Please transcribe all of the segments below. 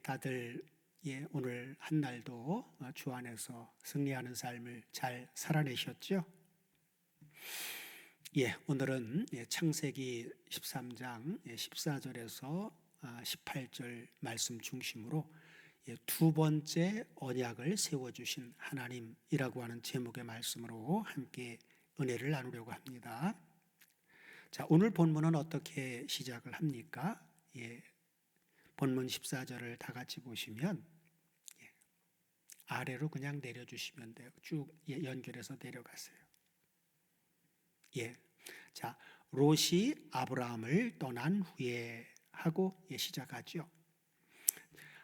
다들 오늘 한 날도 주 안에서 승리하는 삶을 잘 살아내셨죠? 오늘은 창세기 13장 14절에서 18절 말씀 중심으로 두 번째 언약을 세워주신 하나님이라고 하는 제목의 말씀으로 함께 은혜를 나누려고 합니다. 자, 오늘 본문은 어떻게 시작을 합니까? 본문 14절을 다 같이 보시면 아래로 그냥 내려주시면 돼요. 쭉 연결해서 내려가세요. 자, 롯이 아브라함을 떠난 후에 하고 시작하죠.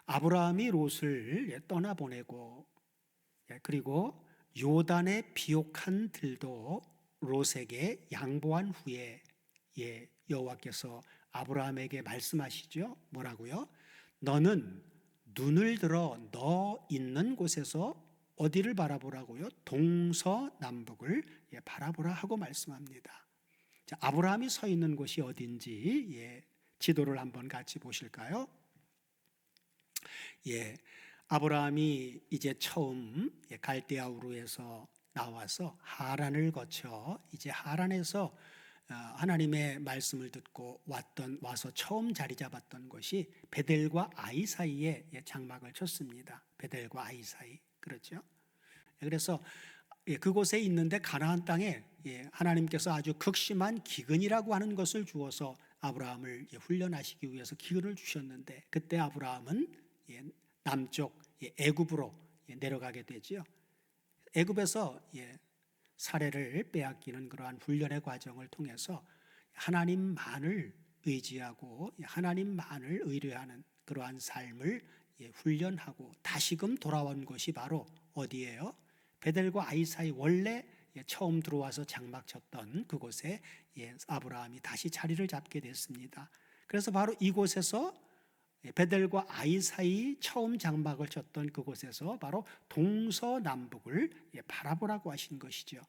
아브라함이 롯을 떠나보내고 그리고 요단의 비옥한 들도 롯에게 양보한 후에 여호와께서 아브라함에게 말씀하시죠. 뭐라고요? 너는 눈을 들어 너 있는 곳에서 어디를 바라보라고요? 동서남북을 바라보라 하고 말씀합니다. 자, 아브라함이 서 있는 곳이 어딘지 지도를 한번 같이 보실까요? 아브라함이 이제 처음 갈대아 우르에서 나와서 하란을 거쳐 이제 하란에서 하나님의 말씀을 듣고 와서 처음 자리 잡았던 것이 베델과 아이 사이에 장막을 쳤습니다. 베델과 아이 사이, 그렇죠? 그래서 그곳에 있는데 가나안 땅에 하나님께서 아주 극심한 기근이라고 하는 것을 주어서 아브라함을 훈련하시기 위해서 기근을 주셨는데, 그때 아브라함은 남쪽 애굽으로 내려가게 되지요. 애굽에서 사례를 빼앗기는 그러한 훈련의 과정을 통해서 하나님만을 의지하고 하나님만을 의뢰하는 그러한 삶을 훈련하고 다시금 돌아온 것이 바로 어디예요? 베델과 아이 사이, 원래 처음 들어와서 장막 쳤던 그곳에 아브라함이 다시 자리를 잡게 됐습니다. 그래서 바로 이곳에서 베델과 아이 사이 처음 장막을 쳤던 그곳에서 바로 동서남북을 바라보라고 하신 것이죠.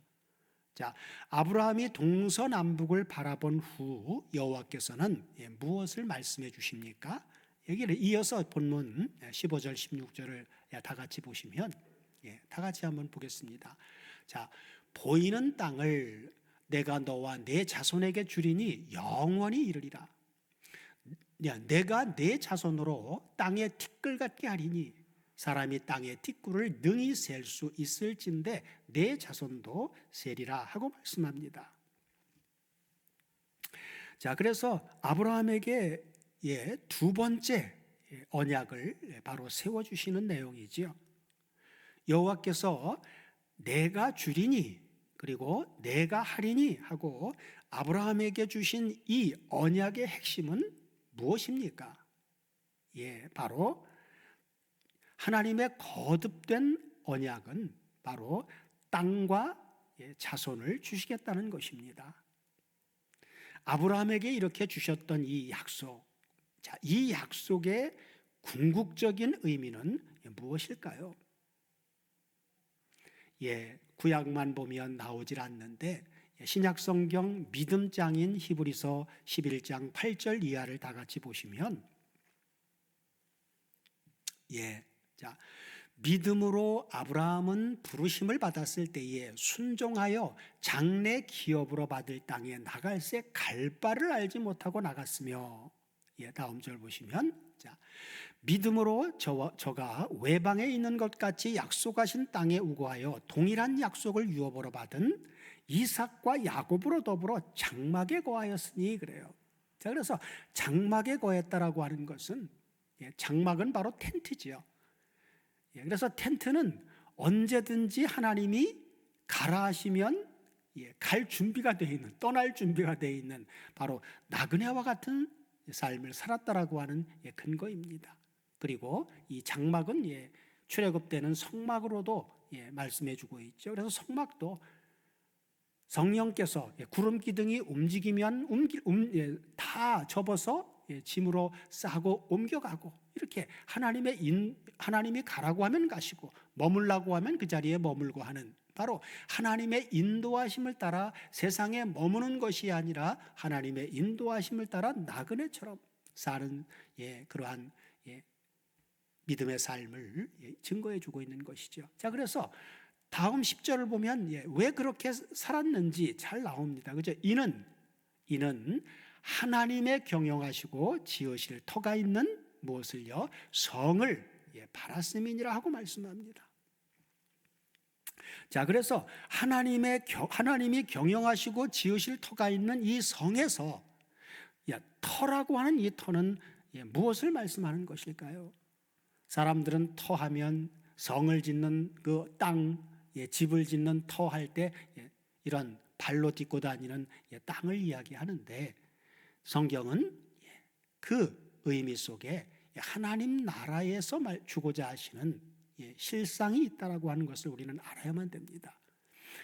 자, 아브라함이 동서남북을 바라본 후 여호와께서는 무엇을 말씀해 주십니까? 여기를 이어서 본문 15절 16절을 다 같이 보시면 다 같이 한번 보겠습니다. 자, 보이는 땅을 내가 너와 내 자손에게 주리니 영원히 이르리라. 내가 내 자손으로 땅의 티끌 같게 하리니 사람이 땅의 티끌을 능히 셀 수 있을진데 내 자손도 세리라 하고 말씀합니다. 자, 그래서 아브라함에게 두 번째 언약을 바로 세워주시는 내용이지요. 여호와께서 내가 주리니 그리고 내가 하리니 하고 아브라함에게 주신 이 언약의 핵심은 무엇입니까? 바로 하나님의 거듭된 언약은 바로 땅과 자손을 주시겠다는 것입니다. 아브라함에게 이렇게 주셨던 이 약속, 자, 이 약속의 궁극적인 의미는 무엇일까요? 구약만 보면 나오질 않는데 신약성경 믿음장인 히브리서 11장 8절 이하를 다 같이 보시면 자, 믿음으로 아브라함은 부르심을 받았을 때에 순종하여 장래 기업으로 받을 땅에 나갈새 갈 바를 알지 못하고 나갔으며, 다음 절 보시면 자, 믿음으로 저가 외방에 있는 것 같이 약속하신 땅에 우거하여 동일한 약속을 유업으로 받은 이삭과 야곱으로 더불어 장막에 거하였으니 그래요. 자, 그래서 장막에 거했다라고 하는 것은 장막은 바로 텐트지요. 그래서 텐트는 언제든지 하나님이 가라 하시면 갈 준비가 되어 있는, 떠날 준비가 되어 있는 바로 나그네와 같은 삶을 살았다라고 하는 근거입니다. 그리고 이 장막은 출애굽 때는 성막으로도 말씀해 주고 있죠. 그래서 성막도 성령께서 구름 기둥이 움직이면 다 접어서 짐으로 싸고 옮겨가고, 이렇게 하나님이 가라고 하면 가시고 머물라고 하면 그 자리에 머물고 하는, 바로 하나님의 인도하심을 따라 세상에 머무는 것이 아니라 하나님의 인도하심을 따라 나그네처럼 사는 그러한 믿음의 삶을 증거해 주고 있는 것이죠. 자, 그래서 다음 10절을 보면 왜 그렇게 살았는지 잘 나옵니다. 그죠? 이는 하나님의 경영하시고 지으실 터가 있는 무엇을요? 성을 바랐음이니라 하고 말씀합니다. 자, 그래서 하나님이 경영하시고 지으실 터가 있는 이 성에서 터라고 하는 이 터는 무엇을 말씀하는 것일까요? 사람들은 터하면 성을 짓는 그 땅, 집을 짓는 터 할 때 이런 발로 딛고 다니는 땅을 이야기하는데, 성경은 그 의미 속에 하나님 나라에서 주고자 하시는 실상이 있다라고 하는 것을 우리는 알아야만 됩니다.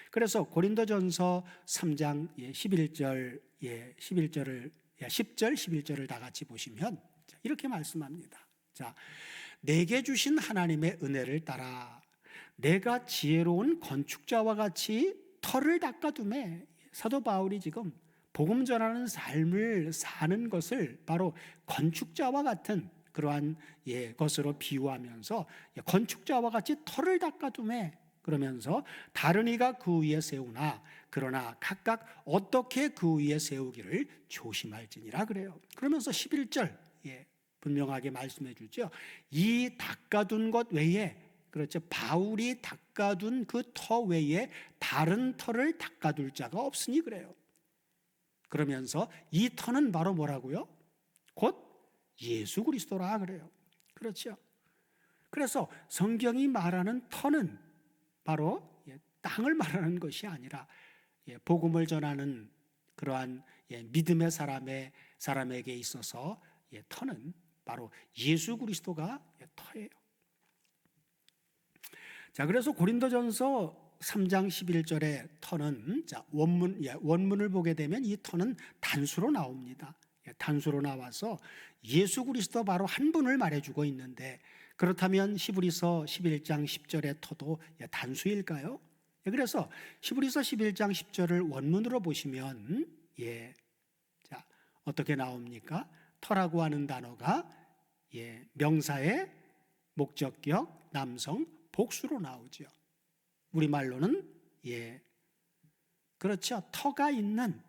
그래서 고린도전서 3장 11절, 10절, 11절을 다 같이 보시면 이렇게 말씀합니다. 자, 내게 주신 하나님의 은혜를 따라 내가 지혜로운 건축자와 같이 터를 닦아두매. 사도 바울이 지금 복음 전하는 삶을 사는 것을 바로 건축자와 같은 그러한 것으로 비유하면서 건축자와 같이 터를 닦아두매 그러면서 다른 이가 그 위에 세우나 그러나 각각 어떻게 그 위에 세우기를 조심할지니라 그래요. 그러면서 11절 분명하게 말씀해 주죠. 이 닦아둔 것 외에, 그렇죠, 바울이 닦아둔 그 터 외에 다른 터를 닦아둘 자가 없으니 그래요. 그러면서 이 터는 바로 뭐라고요? 곧 예수 그리스도라 그래요. 그렇죠. 그래서 성경이 말하는 터는 바로 땅을 말하는 것이 아니라 복음을 전하는 그러한 믿음의 사람에게 있어서 터는 바로 예수 그리스도가 터예요. 자, 그래서 고린도전서 3장 11절의 터는, 자, 원문을 보게 되면 이 터는 단수로 나옵니다. 단수로 나와서 예수 그리스도 바로 한 분을 말해주고 있는데, 그렇다면 히브리서 11장 10절의 터도 단수일까요? 그래서 히브리서 11장 10절을 원문으로 보시면 자, 어떻게 나옵니까? 터라고 하는 단어가 명사의 목적격 남성 복수로 나오죠. 우리말로는 그렇죠. 터가 있는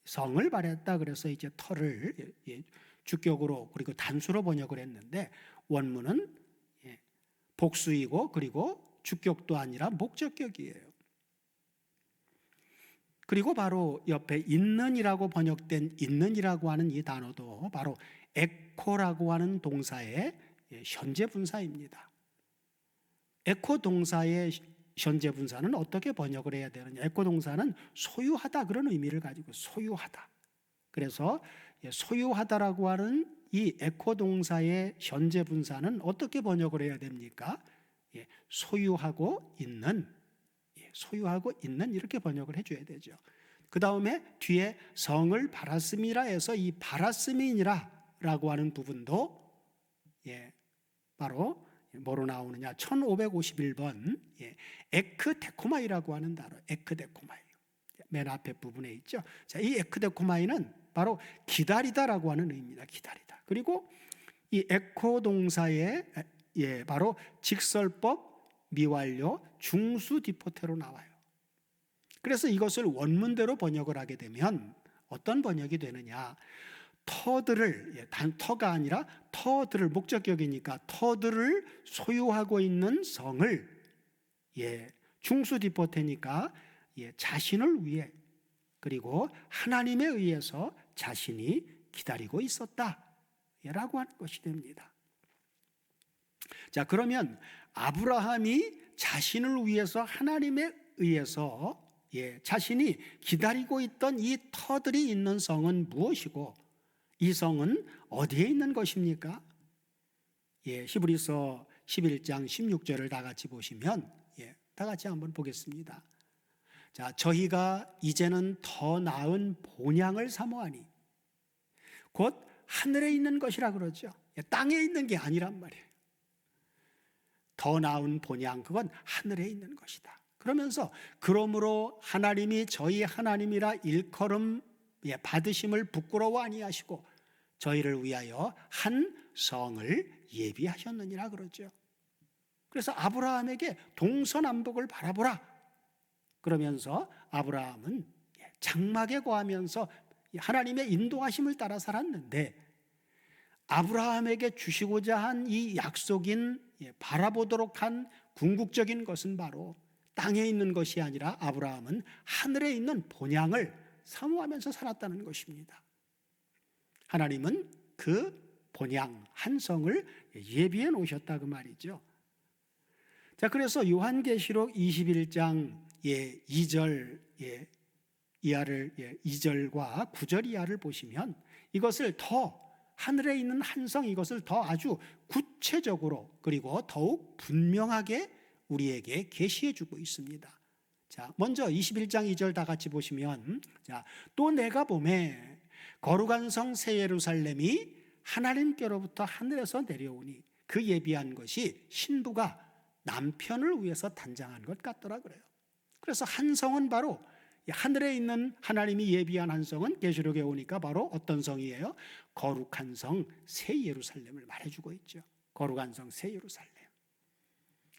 성을 말했다. 그래서 이제 터를 주격으로 그리고 단수로 번역을 했는데, 원문은 복수이고 그리고 주격도 아니라 목적격이에요. 그리고 바로 옆에 있는이라고 번역된 있는이라고 하는 이 단어도 바로 에코라고 하는 동사의 현재 분사입니다. 에코 동사의 현재 분사는 어떻게 번역을 해야 되느냐? 에코 동사는 소유하다 그런 의미를 가지고 소유하다. 그래서 소유하다라고 하는 이 에코 동사의 현재 분사는 어떻게 번역을 해야 됩니까? 소유하고 있는, 소유하고 있는 이렇게 번역을 해줘야 되죠. 그 다음에 뒤에 성을 바랐음이라 해서 이 바랐음이니라라고 하는 부분도 바로 뭐로 나오느냐? 1551번 에크데코마이라고 하는 단어, 에크데코마이 맨 앞에 부분에 있죠. 자, 이 에크데코마이는 바로 기다리다라고 하는 의미입니다. 기다리다. 그리고 이 에코 동사의 바로 직설법 미완료 중수 디포테로 나와요. 그래서 이것을 원문대로 번역을 하게 되면 어떤 번역이 되느냐? 터들을, 터가 아니라 터들을, 목적격이니까 터들을 소유하고 있는 성을, 중수 디포테니까 자신을 위해 그리고 하나님에 의해서 자신이 기다리고 있었다 라고 하는 것이 됩니다. 자, 그러면 아브라함이 자신을 위해서 하나님에 의해서 자신이 기다리고 있던 이 터들이 있는 성은 무엇이고 이 성은 어디에 있는 것입니까? 히브리서 11장 16절을 다 같이 보시면 다 같이 한번 보겠습니다. 자, 저희가 이제는 더 나은 본향을 사모하니, 곧 하늘에 있는 것이라 그러죠. 땅에 있는 게 아니란 말이에요. 더 나은 본향, 그건 하늘에 있는 것이다. 그러면서 그러므로 하나님이 저희 하나님이라 일컬음 받으심을 부끄러워 아니하시고 저희를 위하여 한 성을 예비하셨느니라 그러죠. 그래서 아브라함에게 동서남북을 바라보라 그러면서 아브라함은 장막에 거하면서 하나님의 인도하심을 따라 살았는데, 아브라함에게 주시고자 한 이 약속인 바라보도록 한 궁극적인 것은 바로 땅에 있는 것이 아니라 아브라함은 하늘에 있는 본향을 사모하면서 살았다는 것입니다. 하나님은 그 본향 한성을 예비해 놓으셨다 그 말이죠. 자, 그래서 요한계시록 21장 2절 이하를 2절과 9절 이하를 보시면 이것을 더 하늘에 있는 한성, 이것을 더 아주 구체적으로 그리고 더욱 분명하게 우리에게 계시해 주고 있습니다. 자, 먼저 21장 2절 다 같이 보시면, 자, 또 내가 보매 거룩한 성 새 예루살렘이 하나님께로부터 하늘에서 내려오니 그 예비한 것이 신부가 남편을 위해서 단장한 것 같더라 그래요. 그래서 한성은 바로 하늘에 있는 하나님이 예비한 한성은 계시록에 오니까 바로 어떤 성이에요? 거룩한 성 새 예루살렘을 말해주고 있죠. 거룩한 성 새 예루살렘.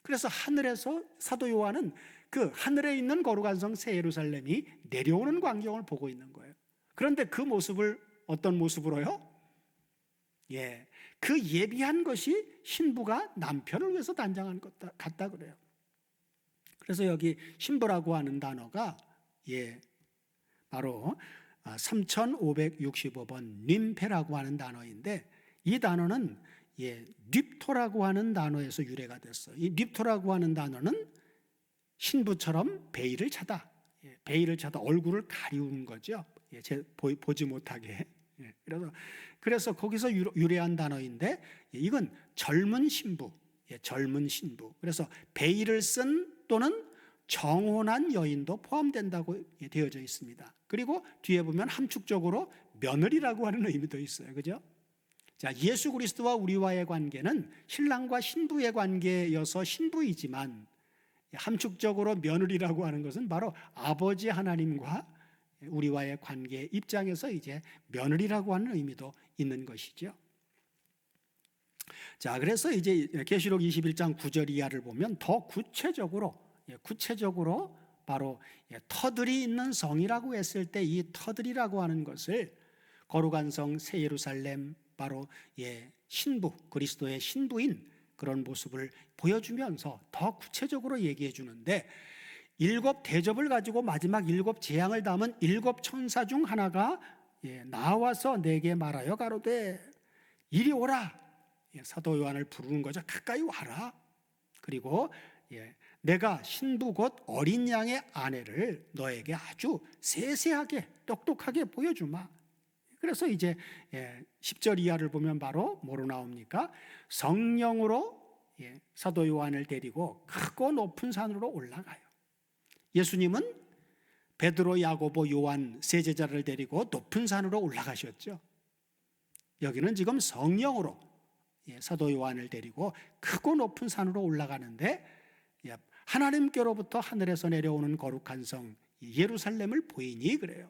그래서 하늘에서 사도 요한은 그 하늘에 있는 거룩한 성 새 예루살렘이 내려오는 광경을 보고 있는 거예요. 그런데 그 모습을 어떤 모습으로요? 그 예비한 것이 신부가 남편을 위해서 단장한 것 같다 그래요. 그래서 여기 신부라고 하는 단어가 바로 3565번 림페라고 하는 단어인데, 이 단어는 립토라고 하는 단어에서 유래가 됐어요. 이 립토라고 하는 단어는 신부처럼 베일을 차다, 베일을 차다 얼굴을 가리운 거죠. 보지 못하게. 그래서 거기서 유래한 단어인데, 이건 젊은 신부, 젊은 신부. 그래서 베일을 쓴 또는 정혼한 여인도 포함된다고 되어져 있습니다. 그리고 뒤에 보면 함축적으로 며느리라고 하는 의미도 있어요. 그죠? 자, 예수 그리스도와 우리와의 관계는 신랑과 신부의 관계여서 신부이지만, 함축적으로 며느리라고 하는 것은 바로 아버지 하나님과 우리와의 관계 입장에서 이제 며느리라고 하는 의미도 있는 것이죠. 자, 그래서 이제 계시록 21장 9절 이하를 보면 더 구체적으로 바로 터들이 있는 성이라고 했을 때 이 터들이라고 하는 것을 거룩한 성 새 예루살렘, 바로 신부, 그리스도의 신부인 그런 모습을 보여주면서 더 구체적으로 얘기해 주는데, 7 대접을 가지고 마지막 7 재앙을 담은 7 천사 중 하나가 나와서 내게 말하여 가로되 이리 오라. 사도 요한을 부르는 거죠. 가까이 와라. 그리고 내가 신부 곧 어린 양의 아내를 너에게 아주 세세하게 똑똑하게 보여주마. 그래서 이제 10절 이하를 보면 바로 뭐로 나옵니까? 성령으로 사도 요한을 데리고 크고 높은 산으로 올라가요. 예수님은 베드로, 야고보, 요한 세 제자를 데리고 높은 산으로 올라가셨죠. 여기는 지금 성령으로 사도 요한을 데리고 크고 높은 산으로 올라가는데, 하나님께로부터 하늘에서 내려오는 거룩한 성 예루살렘을 보이니 그래요.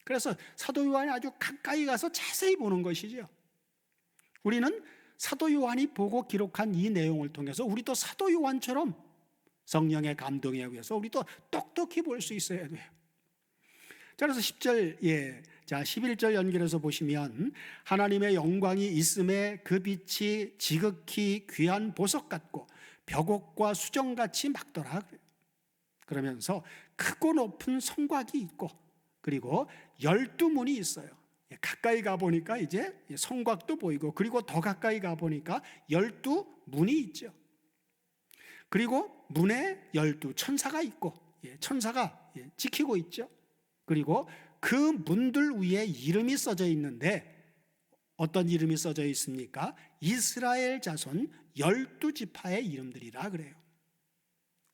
그래서 사도 요한이 아주 가까이 가서 자세히 보는 것이죠. 우리는 사도 요한이 보고 기록한 이 내용을 통해서 우리도 사도 요한처럼 성령의 감동에 의해서 우리도 똑똑히 볼 수 있어야 돼요. 자, 그래서 10절, 자, 11절 연결해서 보시면 하나님의 영광이 있음에 그 빛이 지극히 귀한 보석 같고 벽옥과 수정같이 막더라. 그러면서 크고 높은 성곽이 있고 그리고 12문이 있어요. 가까이 가보니까 이제 성곽도 보이고, 그리고 더 가까이 가보니까 12문이 있죠. 그리고 문에 12 천사가 있고, 천사가 지키고 있죠. 그리고 그 문들 위에 이름이 써져 있는데, 어떤 이름이 써져 있습니까? 이스라엘 자손 12지파의 이름들이라 그래요.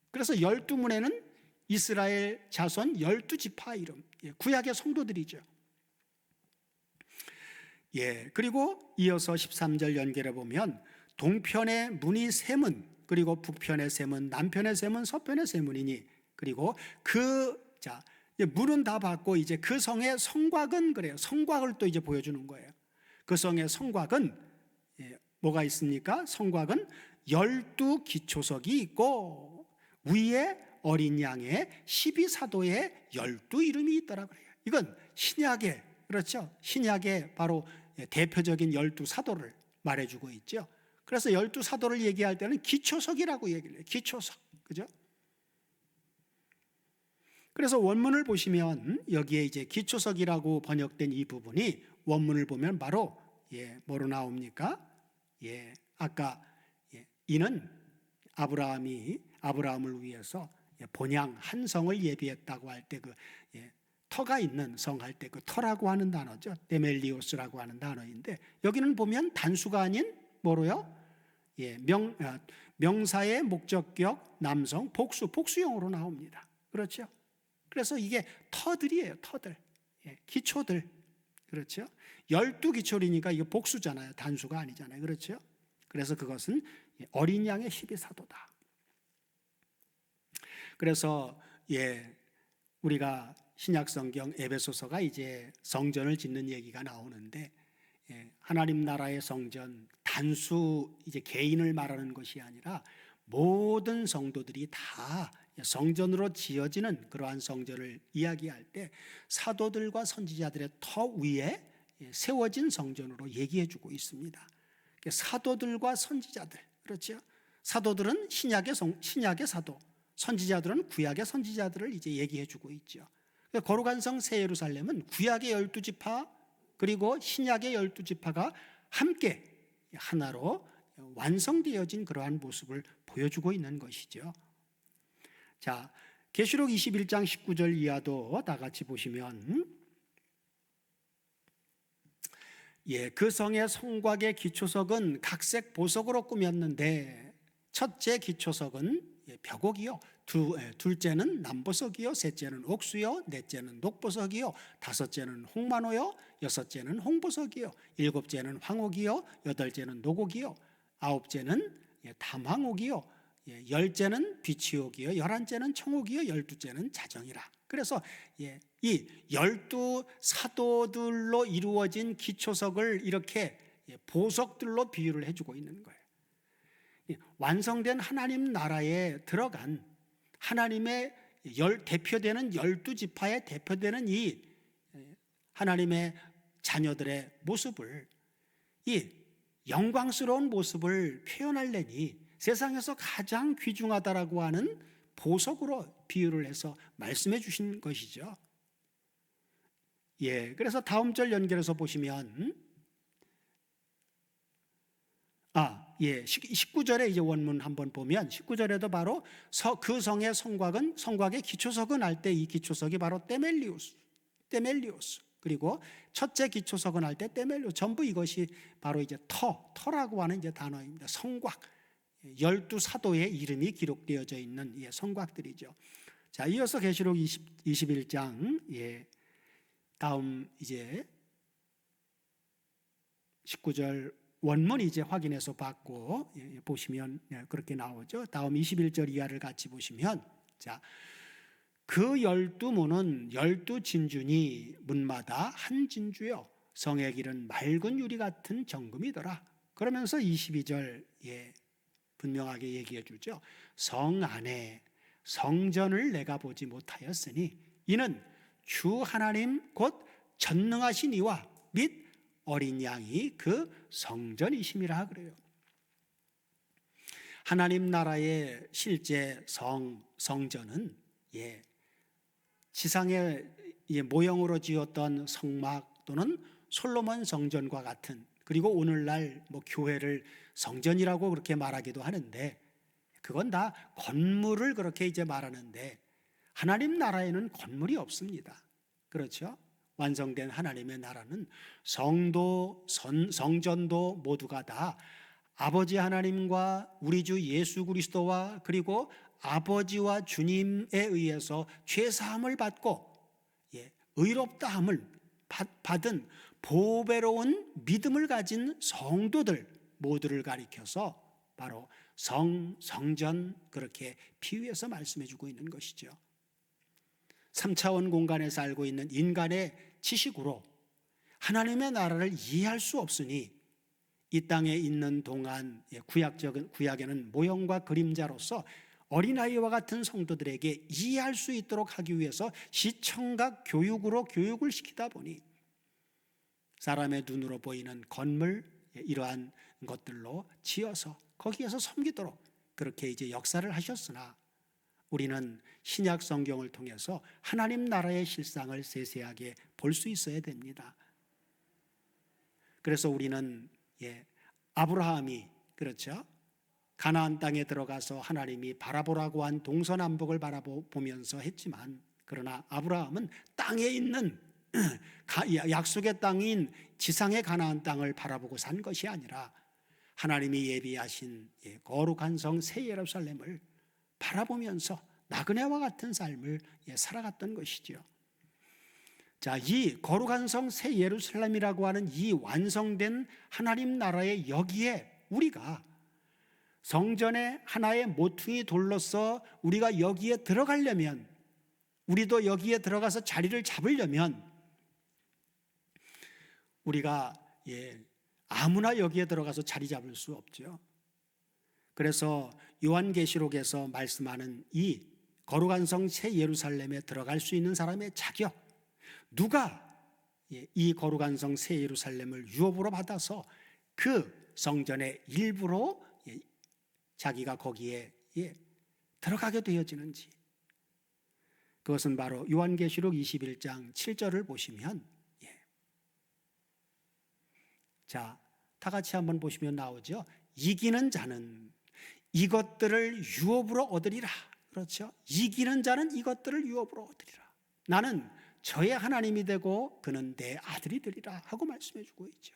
그래서 12문에는 이스라엘 자손 12지파 이름, 구약의 성도들이죠. 그리고 이어서 13절 연결해 보면 동편의 문이 3문, 그리고 북편의 3문, 남편의 3문, 서편의 3문이니, 그리고 문은 다 받고 이제 그 성의 성곽은 그래요. 성곽을 또 이제 보여주는 거예요. 그 성의 성곽은 뭐가 있습니까? 성곽은 12기초석이 있고 위에 어린 양의 12사도의 12 이름이 있더라 그래요. 이건 신약의, 그렇죠? 신약의 바로 대표적인 12사도를 말해주고 있죠. 그래서 12사도를 얘기할 때는 기초석이라고 얘기를 해요. 기초석. 그죠? 그래서 원문을 보시면 여기에 이제 기초석이라고 번역된 이 부분이 원문을 보면 바로 뭐로 나옵니까? 아까 이는 아브라함을 위해서 본향 한 성을 예비했다고 할 때 그 터가 있는 성 할 때 그 터라고 하는 단어죠. 데멜리오스라고 하는 단어인데 여기는 보면 단수가 아닌 뭐로요? 명사의 목적격 남성 복수형으로 나옵니다. 그렇죠? 그래서 이게 터들이에요. 터들. 기초들. 그렇죠? 12기초리니까 이게 복수잖아요. 단수가 아니잖아요. 그렇죠? 그래서 그것은 어린 양의 12사도다. 그래서 우리가 신약성경 에베소서가 이제 성전을 짓는 얘기가 나오는데 하나님 나라의 성전 단수 이제 개인을 말하는 것이 아니라 모든 성도들이 다 성전으로 지어지는 그러한 성전을 이야기할 때 사도들과 선지자들의 터 위에 세워진 성전으로 얘기해 주고 있습니다. 사도들과 선지자들, 그렇죠? 사도들은 신약의 사도, 선지자들은 구약의 선지자들을 이제 얘기해 주고 있죠. 거룩한 성 새 예루살렘은 구약의 12지파 그리고 신약의 12지파가 함께 하나로 완성되어진 그러한 모습을 보여주고 있는 것이죠. 자, 계시록 21장 19절 이하도 다 같이 보시면 그 성의 성곽의 기초석은 각색 보석으로 꾸몄는데 첫째 기초석은 벽옥이요, 둘째는 남보석이요, 셋째는 옥수요, 넷째는 녹보석이요, 다섯째는 홍만호요, 여섯째는 홍보석이요, 일곱째는 황옥이요, 여덟째는 녹옥이요, 아홉째는 담황옥이요, 열째는 비치옥이요, 11째는 청옥이요, 12째는 자정이라. 그래서 이 12사도들로 이루어진 기초석을 이렇게 보석들로 비유를 해주고 있는 거예요. 완성된 하나님 나라에 들어간 하나님의 대표되는 12지파에 대표되는 이 하나님의 자녀들의 모습을, 이 영광스러운 모습을 표현하려니 세상에서 가장 귀중하다라고 하는 보석으로 비유를 해서 말씀해 주신 것이죠. 그래서 다음 절 연결해서 보시면 19절에 이제 원문 한번 보면 19절에도 바로 그 성의 성곽의 기초석은 할 때 이 기초석이 바로 데멜리오스 그리고 첫째 기초석은 할 때 데멜리오스, 전부 이것이 바로 이제 터라고 하는 이제 단어입니다. 성곽 12사도의 이름이 기록되어져 있는 성곽들이죠. 자, 이어서 계시록 21장 다음 이제 19절 원문 이제 확인해서 받고 보시면 그렇게 나오죠. 다음 21절 이하를 같이 보시면, 자, 그 12문은 12진주니 문마다 한 진주요 성의 길은 맑은 유리 같은 정금이더라. 그러면서 22절 분명하게 얘기해 주죠. 성 안에 성전을 내가 보지 못하였으니 이는 주 하나님 곧 전능하신 이와 및 어린 양이 그 성전이심이라 그래요. 하나님 나라의 실제 성전은 지상의 모형으로 지었던 성막 또는 솔로몬 성전과 같은, 그리고 오늘날 교회를 성전이라고 그렇게 말하기도 하는데 그건 다 건물을 그렇게 이제 말하는데 하나님 나라에는 건물이 없습니다. 그렇죠? 완성된 하나님의 나라는 성전도 모두가 다 아버지 하나님과 우리 주 예수 그리스도와 그리고 아버지와 주님에 의해서 죄사함을 받고 의롭다함을 받은 보배로운 믿음을 가진 성도들 모두를 가리켜서 바로 성전 그렇게 비유해서 말씀해 주고 있는 것이죠. 3차원 공간에 살고 있는 인간의 지식으로 하나님의 나라를 이해할 수 없으니 이 땅에 있는 동안 구약에는 모형과 그림자로서 어린아이와 같은 성도들에게 이해할 수 있도록 하기 위해서 시청각 교육으로 교육을 시키다 보니 사람의 눈으로 보이는 건물, 이러한 것들로 지어서 거기에서 섬기도록 그렇게 이제 역사를 하셨으나 우리는 신약 성경을 통해서 하나님 나라의 실상을 세세하게 볼 수 있어야 됩니다. 그래서 우리는 아브라함이 그렇죠? 가나안 땅에 들어가서 하나님이 바라보라고 한 동서남북을 바라보면서 했지만, 그러나 아브라함은 땅에 있는 약속의 땅인 지상의 가나안 땅을 바라보고 산 것이 아니라 하나님이 예비하신 거룩한 성 새 예루살렘을 바라보면서 나그네와 같은 삶을 살아갔던 것이지요. 자, 이 거룩한 성 새 예루살렘이라고 하는 이 완성된 하나님 나라의 여기에 우리가 성전의 하나의 모퉁이 돌로서 우리가 여기에 들어가려면, 우리도 여기에 들어가서 자리를 잡으려면 우리가 아무나 여기에 들어가서 자리 잡을 수 없죠. 그래서 요한계시록에서 말씀하는 이 거룩한 성 새 예루살렘에 들어갈 수 있는 사람의 자격, 누가 이 거룩한 성 새 예루살렘을 유업으로 받아서 그 성전의 일부로 자기가 거기에 들어가게 되어지는지, 그것은 바로 요한계시록 21장 7절을 보시면, 자, 다 같이 한번 보시면 나오죠. 이기는 자는 이것들을 유업으로 얻으리라. 그렇죠? 이기는 자는 이것들을 유업으로 얻으리라. 나는 저의 하나님이 되고 그는 내 아들이 되리라 하고 말씀해 주고 있죠.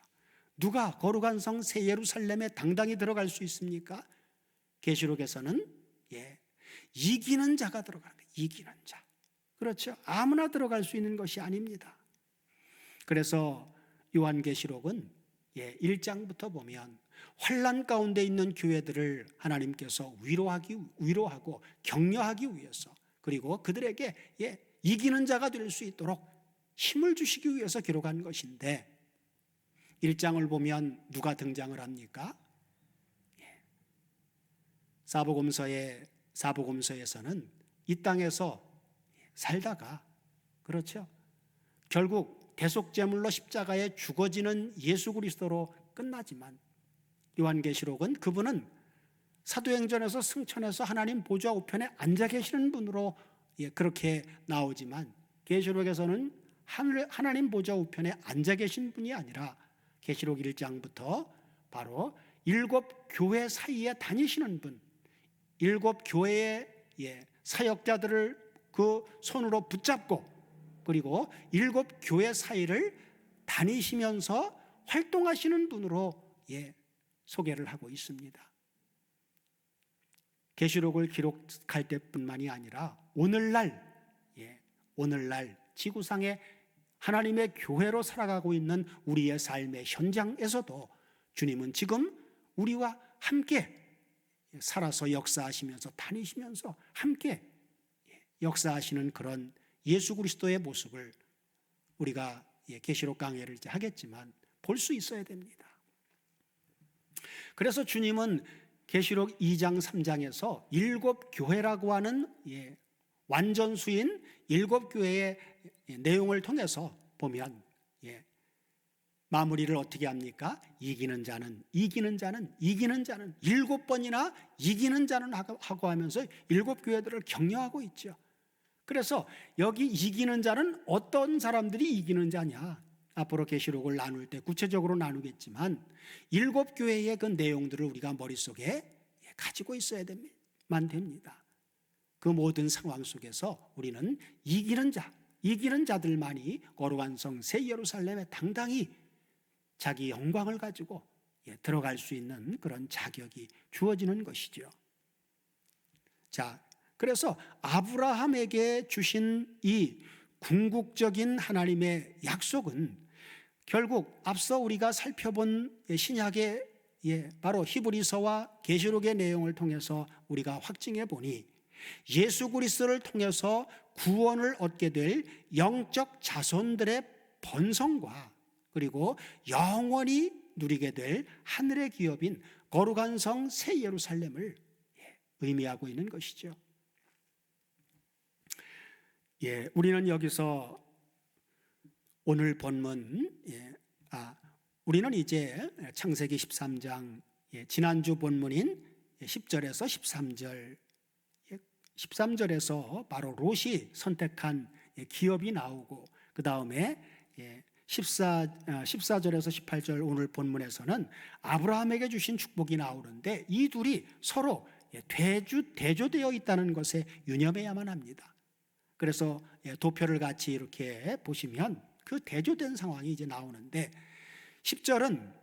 누가 거룩한 성 새 예루살렘에 당당히 들어갈 수 있습니까? 계시록에서는 이기는 자가 들어가는 거예요. 이기는 자. 그렇죠? 아무나 들어갈 수 있는 것이 아닙니다. 그래서 요한계시록은 1장부터 보면 환난 가운데 있는 교회들을 하나님께서 위로하고 격려하기 위해서, 그리고 그들에게 이기는 자가 될 수 있도록 힘을 주시기 위해서 기록한 것인데, 1장을 보면 누가 등장을 합니까? 사복음서에서는 이 땅에서 살다가, 그렇죠, 결국 대속제물로 십자가에 죽어지는 예수 그리스도로 끝나지만, 요한계시록은 그분은 사도행전에서 승천해서 하나님 보좌 우편에 앉아 계시는 분으로 그렇게 나오지만, 계시록에서는 하나님 보좌 우편에 앉아 계신 분이 아니라 계시록 1장부터 바로 7 교회 사이에 다니시는 분, 7 교회의 사역자들을 그 손으로 붙잡고, 그리고 7 교회 사이를 다니시면서 활동하시는 분으로 소개를 하고 있습니다. 계시록을 기록할 때뿐만이 아니라 오늘날 지구상에 하나님의 교회로 살아가고 있는 우리의 삶의 현장에서도 주님은 지금 우리와 함께 살아서 역사하시면서 다니시면서 함께 역사하시는 그런 예수 그리스도의 모습을 우리가 계시록 강해를 이제 하겠지만 볼 수 있어야 됩니다. 그래서 주님은 계시록 2장 3장에서 7 교회라고 하는 완전수인 7 교회의 내용을 통해서 보면 마무리를 어떻게 합니까? 이기는 자는 7번이나 이기는 자는 하고 하면서 7 교회들을 격려하고 있죠. 그래서 여기 이기는 자는 어떤 사람들이 이기는 자냐? 앞으로 계시록을 나눌 때 구체적으로 나누겠지만 7 교회의 그 내용들을 우리가 머릿속에 가지고 있어야만 됩니다. 그 모든 상황 속에서 우리는 이기는 자들만이 거룩한 성 새 예루살렘에 당당히 자기 영광을 가지고 들어갈 수 있는 그런 자격이 주어지는 것이죠. 자, 그래서 아브라함에게 주신 이 궁극적인 하나님의 약속은 결국 앞서 우리가 살펴본 신약의 바로 히브리서와 계시록의 내용을 통해서 우리가 확증해 보니 예수 그리스도를 통해서 구원을 얻게 될 영적 자손들의 번성과 그리고 영원히 누리게 될 하늘의 기업인 거룩한 성 새 예루살렘을 의미하고 있는 것이죠. 우리는 여기서 오늘 본문, 우리는 이제 창세기 13장 지난주 본문인 10절에서 13절, 13절에서 바로 롯이 선택한 기업이 나오고, 그 다음에 14절에서 18절 오늘 본문에서는 아브라함에게 주신 축복이 나오는데, 이 둘이 서로 대조되어 있다는 것에 유념해야만 합니다. 그래서 도표를 같이 이렇게 보시면 그 대조된 상황이 이제 나오는데, 10절은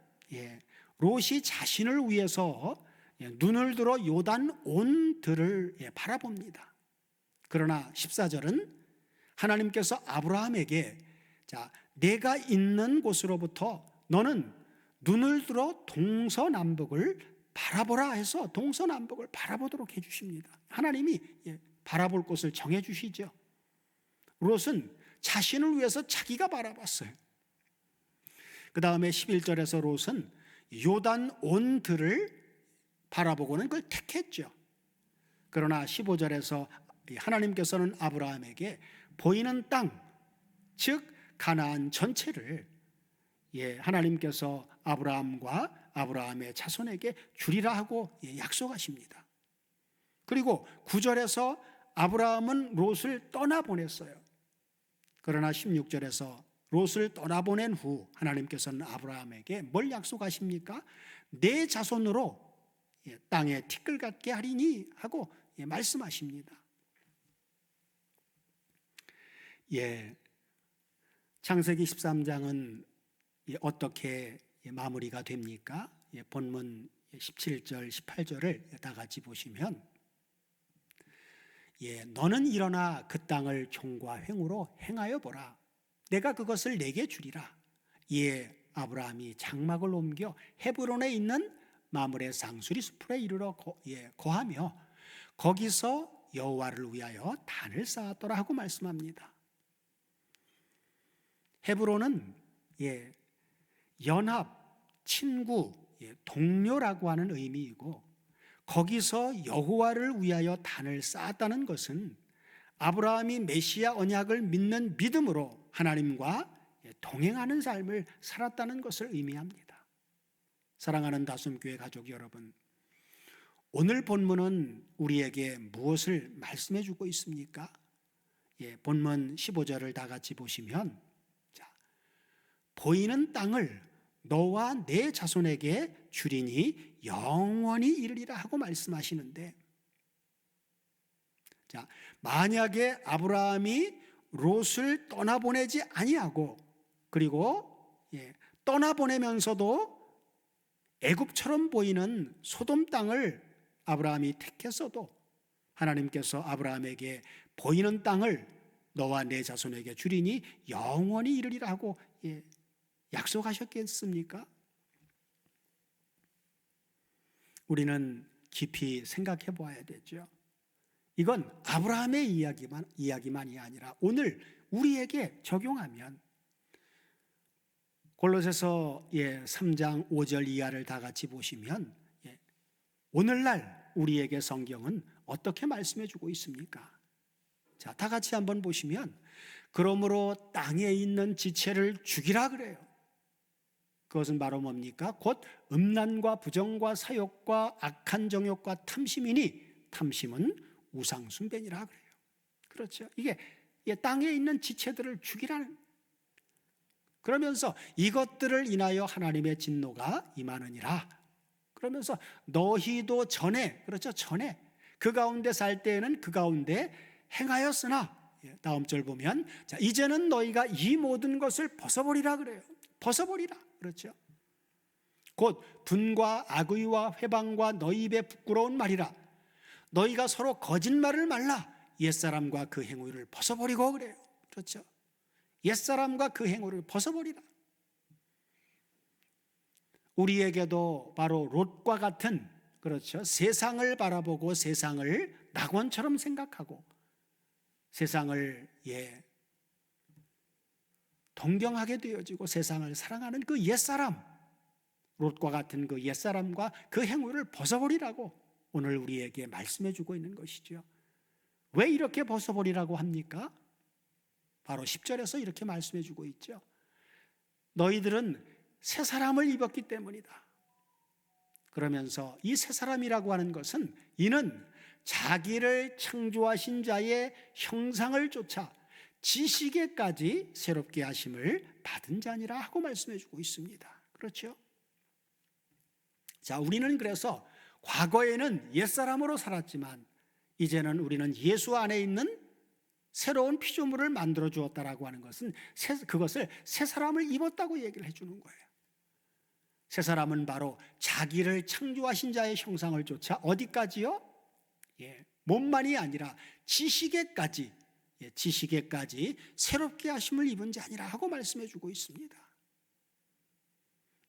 롯이 자신을 위해서 눈을 들어 요단 온 들을 바라봅니다. 그러나 14절은 하나님께서 아브라함에게 내가 있는 곳으로부터 너는 눈을 들어 동서남북을 바라보라 해서 동서남북을 바라보도록 해주십니다. 하나님이 바라볼 곳을 정해주시죠. 롯은 자신을 위해서 자기가 바라봤어요. 그 다음에 11절에서 롯은 요단 온 들을 바라보고는 그걸 택했죠. 그러나 15절에서 하나님께서는 아브라함에게 보이는 땅, 즉 가나안 전체를 하나님께서 아브라함과 아브라함의 자손에게 주리라 하고 약속하십니다. 그리고 9절에서 아브라함은 롯을 떠나보냈어요. 그러나 16절에서 롯을 떠나보낸 후 하나님께서는 아브라함에게 뭘 약속하십니까? 내 자손으로 땅에 티끌 같게 하리니 하고 말씀하십니다. 창세기 13장은 어떻게 마무리가 됩니까? 본문 17절, 18절을 다 같이 보시면, 너는 일어나 그 땅을 종과 횡으로 행하여 보라. 내가 그것을 내게 주리라. 이에 아브라함이 장막을 옮겨 헤브론에 있는 마므레 상수리 숲에 이르러 거하며 거기서 여호와를 위하여 단을 쌓았더라 하고 말씀합니다. 헤브론은 연합, 친구, 동료라고 하는 의미이고, 거기서 여호와를 위하여 단을 쌓았다는 것은 아브라함이 메시아 언약을 믿는 믿음으로 하나님과 동행하는 삶을 살았다는 것을 의미합니다. 사랑하는 다솜교회 가족 여러분, 오늘 본문은 우리에게 무엇을 말씀해 주고 있습니까? 본문 15절을 다 같이 보시면, 보이는 땅을 너와 내 자손에게 주리니 영원히 이르리라 하고 말씀하시는데, 만약에 아브라함이 롯을 떠나보내지 아니하고, 그리고 떠나보내면서도 애굽처럼 보이는 소돔 땅을 아브라함이 택했어도 하나님께서 아브라함에게 보이는 땅을 너와 내 자손에게 주리니 영원히 이르리라 하고 약속하셨겠습니까? 우리는 깊이 생각해 보아야 되죠. 이건 아브라함의 이야기만이 아니라 오늘 우리에게 적용하면, 골로새서 3장 5절 이하를 다 같이 보시면 오늘날 우리에게 성경은 어떻게 말씀해 주고 있습니까? 다 같이 한번 보시면, 그러므로 땅에 있는 지체를 죽이라 그래요. 그것은 바로 뭡니까? 곧 음란과 부정과 사욕과 악한 정욕과 탐심이니 탐심은 우상 숭배니라 그래요. 그렇죠? 이게 땅에 있는 지체들을 죽이라는, 그러면서 이것들을 인하여 하나님의 진노가 임하느니라. 그러면서 너희도 전에, 그렇죠? 전에 그 가운데 살 때에는 그 가운데 행하였으나, 다음 절 보면, 이제는 너희가 이 모든 것을 벗어버리라 그래요. 벗어버리라. 그렇죠? 곧 분과 악의와 회방과 너희 입에 부끄러운 말이라. 너희가 서로 거짓말을 말라. 옛사람과 그 행위를 벗어버리고 그래요. 그렇죠? 옛사람과 그 행위를 벗어버리라. 우리에게도 바로 롯과 같은, 그렇죠, 세상을 바라보고 세상을 낙원처럼 생각하고 세상을 동경하게 되어지고 세상을 사랑하는 그 옛사람, 롯과 같은 그 옛사람과 그 행위를 벗어버리라고 오늘 우리에게 말씀해 주고 있는 것이죠. 왜 이렇게 벗어버리라고 합니까? 바로 10절에서 이렇게 말씀해 주고 있죠. 너희들은 새 사람을 입었기 때문이다. 그러면서 이 새 사람이라고 하는 것은 이는 자기를 창조하신 자의 형상을 쫓아 지식에까지 새롭게 하심을 받은 자니라 하고 말씀해 주고 있습니다. 그렇죠? 자, 우리는 그래서 과거에는 옛사람으로 살았지만 이제는 우리는 예수 안에 있는 새로운 피조물을 만들어 주었다라고 하는 것은 그것을 새 사람을 입었다고 얘기를 해주는 거예요. 새 사람은 바로 자기를 창조하신 자의 형상을 쫓아 어디까지요? 몸만이 아니라 지식에까지 새롭게 하심을 입은 자니라 하고 말씀해 주고 있습니다.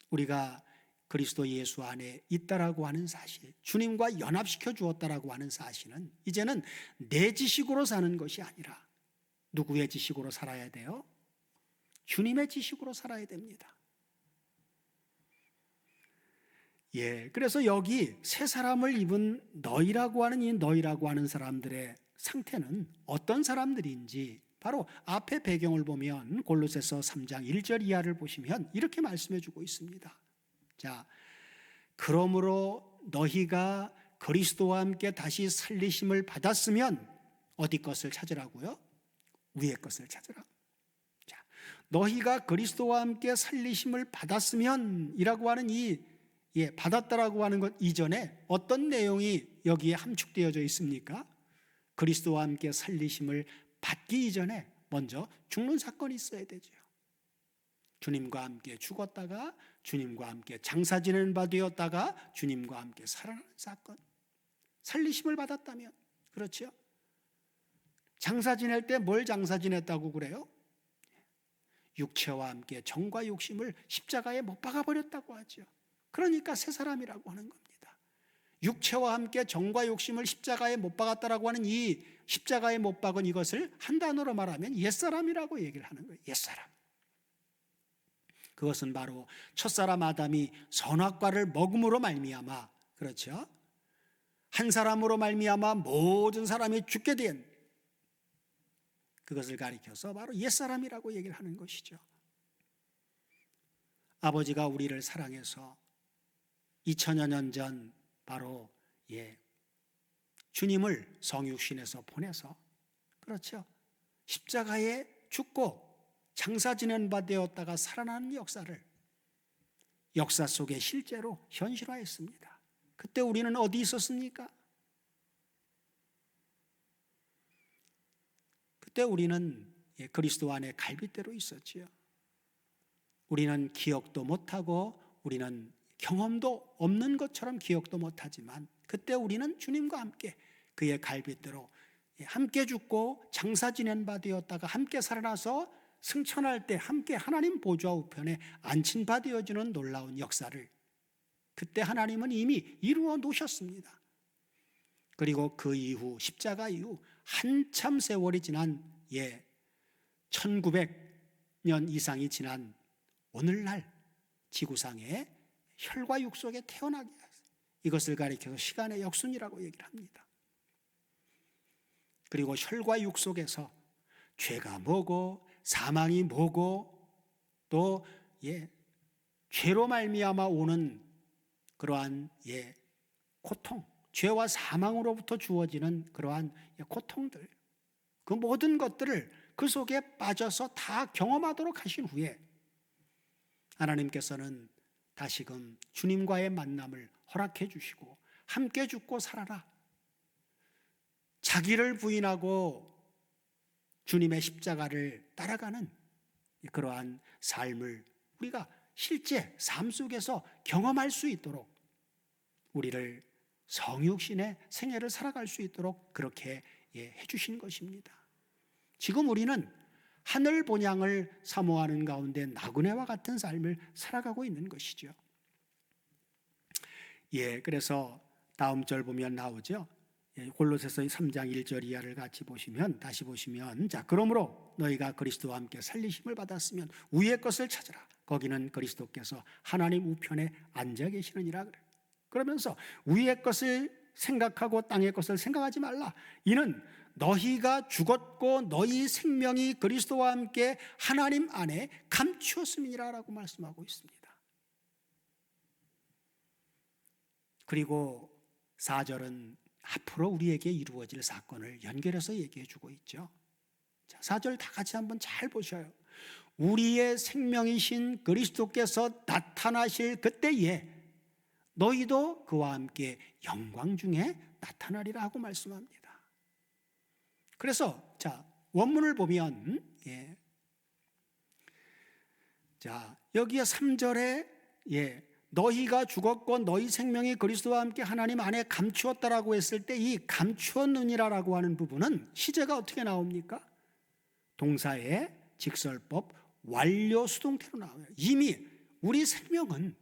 우리가 그리스도 예수 안에 있다라고 하는 사실, 주님과 연합시켜 주었다라고 하는 사실은 이제는 내 지식으로 사는 것이 아니라 누구의 지식으로 살아야 돼요? 주님의 지식으로 살아야 됩니다. 그래서 여기 새 사람을 입은 너희라고 하는 이 너희라고 하는 사람들의 상태는 어떤 사람들인지 바로 앞에 배경을 보면 골로새서 3장 1절 이하를 보시면 이렇게 말씀해 주고 있습니다. 자, 그러므로 너희가 그리스도와 함께 다시 살리심을 받았으면 어디 것을 찾으라고요? 위의 것을 찾으라. 자, 너희가 그리스도와 함께 살리심을 받았으면 이라고 하는 받았다라고 하는 것 이전에 어떤 내용이 여기에 함축되어져 있습니까? 그리스도와 함께 살리심을 받기 이전에 먼저 죽는 사건이 있어야 되죠. 주님과 함께 죽었다가 주님과 함께 장사 지내는 바 되었다가 주님과 함께 살아나는 사건. 살리심을 받았다면, 그렇죠? 장사 지낼 때 뭘 장사 지냈다고 그래요? 육체와 함께 정과 욕심을 십자가에 못 박아 버렸다고 하죠. 그러니까 새 사람이라고 하는 겁니다. 육체와 함께 정과 욕심을 십자가에 못 박았다라고 하는 이 십자가에 못 박은 이것을 한 단어로 말하면 옛사람이라고 얘기를 하는 거예요. 옛사람. 그것은 바로 첫사람 아담이 선악과를 먹음으로 말미암아, 그렇죠? 한 사람으로 말미암아 모든 사람이 죽게 된 그것을 가리켜서 바로 옛사람이라고 얘기를 하는 것이죠. 아버지가 우리를 사랑해서 2000여 년 전 바로 주님을 성육신에서 보내서, 그렇죠, 십자가에 죽고 장사 지낸 바 되었다가 살아나는 역사 속에 실제로 현실화했습니다. 그때 우리는 어디 있었습니까? 그때 우리는 그리스도 안에 갈빗대로 있었지요. 우리는 기억도 못하고 우리는 경험도 없는 것처럼 기억도 못하지만 그때 우리는 주님과 함께 그의 갈빗대로 함께 죽고 장사 지낸 바 되었다가 함께 살아나서 승천할 때 함께 하나님 보좌 우편에 앉힌 바 되어지는 놀라운 역사를 그때 하나님은 이미 이루어 놓으셨습니다. 그리고 그 이후 십자가 이후 한참 세월이 지난 1900년 이상이 지난 오늘날 지구상에 혈과 육 속에 태어나게 하세요. 이것을 가리켜서 시간의 역순이라고 얘기를 합니다. 그리고 혈과 육 속에서 죄가 뭐고 사망이 뭐고 또 죄로 말미암아 오는 그러한 고통, 죄와 사망으로부터 주어지는 그러한 고통들, 그 모든 것들을 그 속에 빠져서 다 경험하도록 하신 후에 하나님께서는 다시금 주님과의 만남을 허락해 주시고 함께 죽고 살아라, 자기를 부인하고 주님의 십자가를 따라가는 그러한 삶을 우리가 실제 삶 속에서 경험할 수 있도록 우리를 성육신의 생애를 살아갈 수 있도록 그렇게 해주신 것입니다. 지금 우리는 하늘 본향을 사모하는 가운데 나그네와 같은 삶을 살아가고 있는 것이죠. 그래서 다음 절 보면 나오죠. 골로새서 3장 1절 이하를 같이 보시면, 다시 보시면, 자, 그러므로 너희가 그리스도와 함께 살리심을 받았으면 위의 것을 찾으라. 거기는 그리스도께서 하나님 우편에 앉아 계시느니라 그래. 그러면서 위의 것을 생각하고 땅의 것을 생각하지 말라. 이는 너희가 죽었고 너희 생명이 그리스도와 함께 하나님 안에 감추었음이니라 라고 말씀하고 있습니다. 그리고 4절은 앞으로 우리에게 이루어질 사건을 연결해서 얘기해 주고 있죠. 자, 4절 다 같이 한번 잘 보셔요. 우리의 생명이신 그리스도께서 나타나실 그때에 너희도 그와 함께 영광 중에 나타나리라 하고 말씀합니다. 그래서 자, 원문을 보면 자, 여기에 3절에 너희가 죽었고 너희 생명이 그리스도와 함께 하나님 안에 감추었다라고 했을 때 이 감추었느니라라고 하는 부분은 시제가 어떻게 나옵니까? 동사의 직설법 완료 수동태로 나와요. 이미 우리 생명은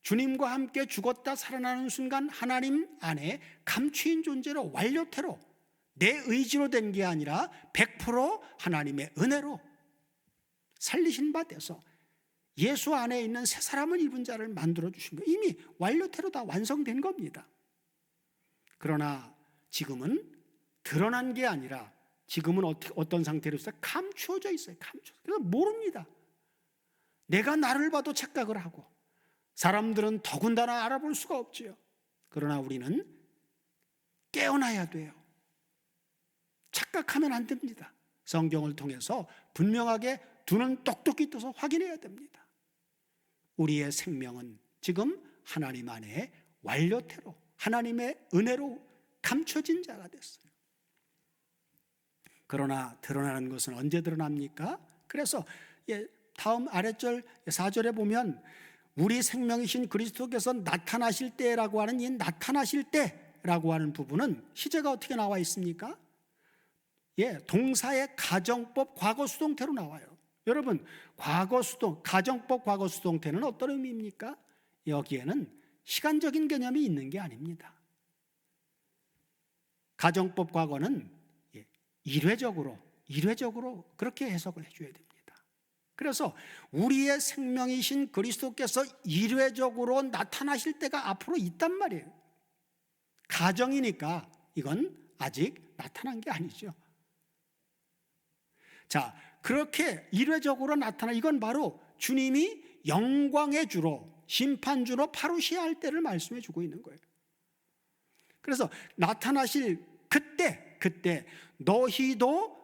주님과 함께 죽었다 살아나는 순간 하나님 안에 감추인 존재로 완료태로 내 의지로 된 게 아니라 100% 하나님의 은혜로 살리신 바 돼서 예수 안에 있는 새 사람을 입은 자를 만들어 주신 거예요. 이미 완료태로 다 완성된 겁니다. 그러나 지금은 드러난 게 아니라 지금은 어떤 상태로 있어요? 감추어져 있어요. 그래서 모릅니다. 내가 나를 봐도 착각을 하고 사람들은 더군다나 알아볼 수가 없지요. 그러나 우리는 깨어나야 돼요. 착각하면 안 됩니다. 성경을 통해서 분명하게 두 눈 똑똑히 떠서 확인해야 됩니다. 우리의 생명은 지금 하나님 안에 완료태로 하나님의 은혜로 감춰진 자가 됐어요. 그러나 드러나는 것은 언제 드러납니까? 그래서 다음 아랫절 4절에 보면 우리 생명이신 그리스도께서 나타나실 때라고 하는 이 나타나실 때라고 하는 부분은 시제가 어떻게 나와 있습니까? 동사의 가정법 과거 수동태로 나와요. 여러분, 가정법 과거 수동태는 어떤 의미입니까? 여기에는 시간적인 개념이 있는 게 아닙니다. 가정법 과거는 일회적으로 그렇게 해석을 해줘야 됩니다. 그래서 우리의 생명이신 그리스도께서 일회적으로 나타나실 때가 앞으로 있단 말이에요. 가정이니까 이건 아직 나타난 게 아니죠. 자, 그렇게 일회적으로 나타나 이건 바로 주님이 영광의 주로 심판주로 파루시아 할 때를 말씀해 주고 있는 거예요. 그래서 나타나실 그때 너희도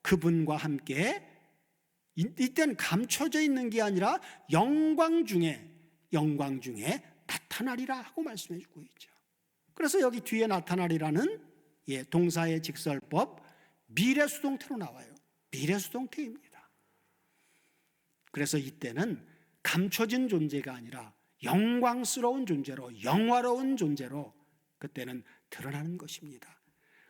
그분과 함께 이때는 감춰져 있는 게 아니라 영광 중에 나타나리라 하고 말씀해 주고 있죠. 그래서 여기 뒤에 나타나리라는 동사의 직설법 미래 수동태로 나와요. 미래 수동태입니다. 그래서 이때는 감춰진 존재가 아니라 영광스러운 존재로 영화로운 존재로 그때는 드러나는 것입니다.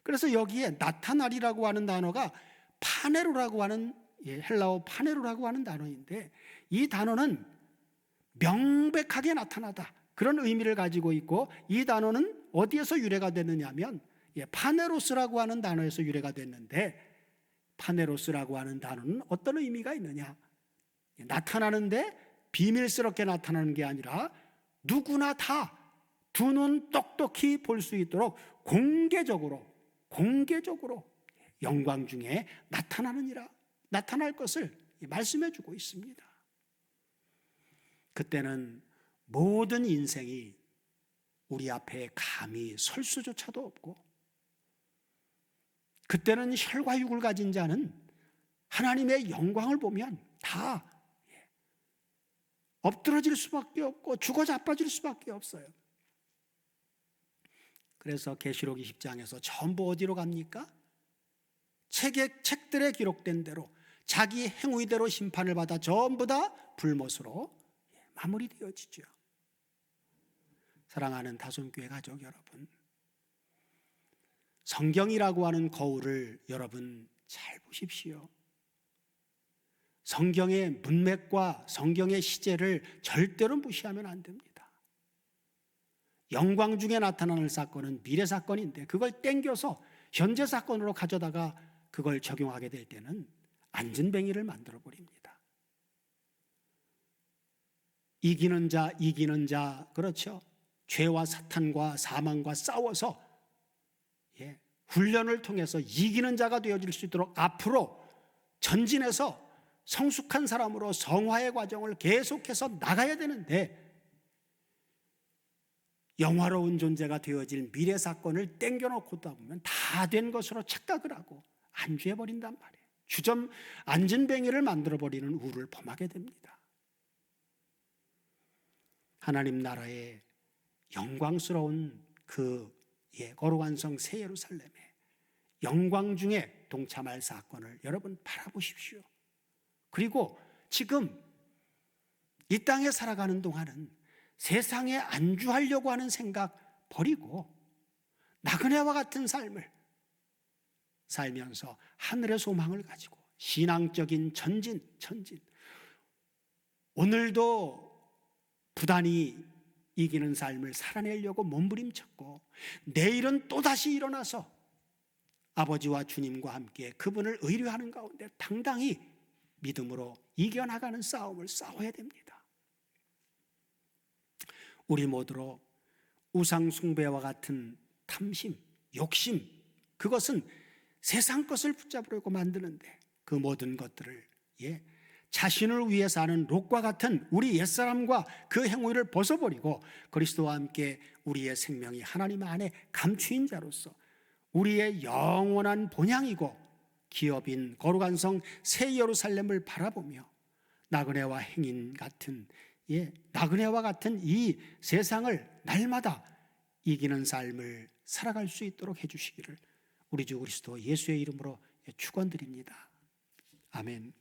그래서 여기에 나타나리라고 하는 단어가 파네로라고 하는 헬라어 파네로라고 하는 단어인데 이 단어는 명백하게 나타나다 그런 의미를 가지고 있고 이 단어는 어디에서 유래가 됐느냐 하면 파네로스라고 하는 단어에서 유래가 됐는데 파네로스라고 하는 단어는 어떤 의미가 있느냐? 나타나는데 비밀스럽게 나타나는 게 아니라 누구나 다 두 눈 똑똑히 볼 수 있도록 공개적으로 영광 중에 나타날 것을 말씀해 주고 있습니다. 그때는 모든 인생이 우리 앞에 감히 설 수조차도 없고 그때는 혈과 육을 가진 자는 하나님의 영광을 보면 다 엎드러질 수밖에 없고 죽어 자빠질 수밖에 없어요. 그래서 계시록 20장에서 전부 어디로 갑니까? 책들에 기록된 대로 자기 행위대로 심판을 받아 전부 다 불못으로 마무리되어지죠. 사랑하는 다솜교회 가족 여러분, 성경이라고 하는 거울을 여러분 잘 보십시오. 성경의 문맥과 성경의 시제를 절대로 무시하면 안 됩니다. 영광 중에 나타나는 사건은 미래 사건인데 그걸 땡겨서 현재 사건으로 가져다가 그걸 적용하게 될 때는 안전뱅이를 만들어 버립니다. 이기는 자, 그렇죠. 죄와 사탄과 사망과 싸워서 훈련을 통해서 이기는 자가 되어질 수 있도록 앞으로 전진해서 성숙한 사람으로 성화의 과정을 계속해서 나가야 되는데, 영화로운 존재가 되어질 미래 사건을 땡겨놓고다 보면 다 된 것으로 착각을 하고 안주해버린단 말이에요. 주점 안전뱅이를 만들어버리는 우를 범하게 됩니다. 하나님 나라의 영광스러운 그 거룩한 성 새 예루살렘의 영광 중에 동참할 사건을 여러분 바라보십시오. 그리고 지금 이 땅에 살아가는 동안은 세상에 안주하려고 하는 생각 버리고 나그네와 같은 삶을 살면서 하늘의 소망을 가지고 신앙적인 전진. 오늘도 부단히 이기는 삶을 살아내려고 몸부림쳤고 내일은 또다시 일어나서 아버지와 주님과 함께 그분을 의뢰하는 가운데 당당히 믿음으로 이겨나가는 싸움을 싸워야 됩니다. 우리 모두로 우상 숭배와 같은 탐심, 욕심, 그것은 세상 것을 붙잡으려고 만드는데 그 모든 것들을 자신을 위해 사는 롯과 같은 우리 옛사람과 그 행위를 벗어버리고 그리스도와 함께 우리의 생명이 하나님 안에 감추인 자로서 우리의 영원한 본향이고 기업인 거룩한 성 새 예루살렘을 바라보며 나그네와 행인 같은 나그네와 같은 이 세상을 날마다 이기는 삶을 살아갈 수 있도록 해주시기를 우리 주 그리스도 예수의 이름으로 축원드립니다. 아멘.